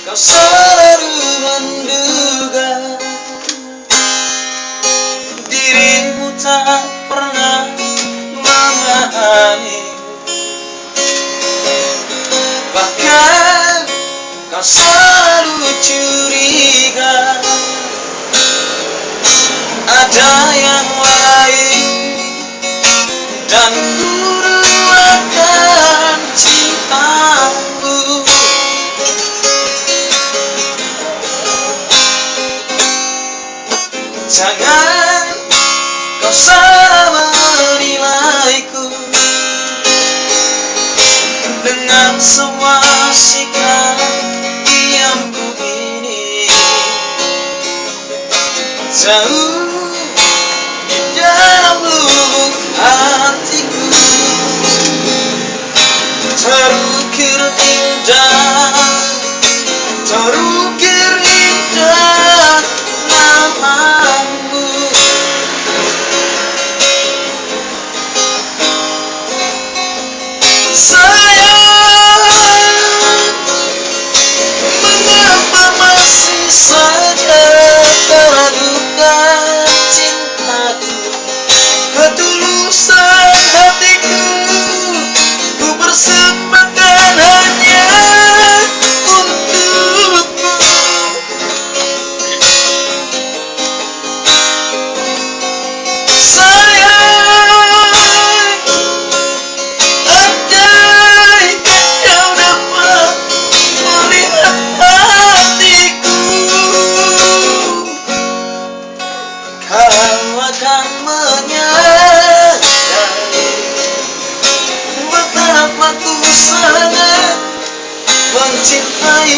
Kau selalu menduga dirimu tak pernah memahami. Bahkan kau selalu curiga ada yang lain, dan ku duakan cintamu. Jangan kau salah menilaiku dengan semua sikap diamku ini. Jauh di dalam lubuk hatiku terukir indah, terukir indah namamu. Sayang, mengapa masih saja meragukan cintaku, ketulusan hatiku, ku persembahkan hanya untukmu. Sayang, andai kau dapat melihat hatiku, kau akan menyadari betapa ku sangat mencintaimu.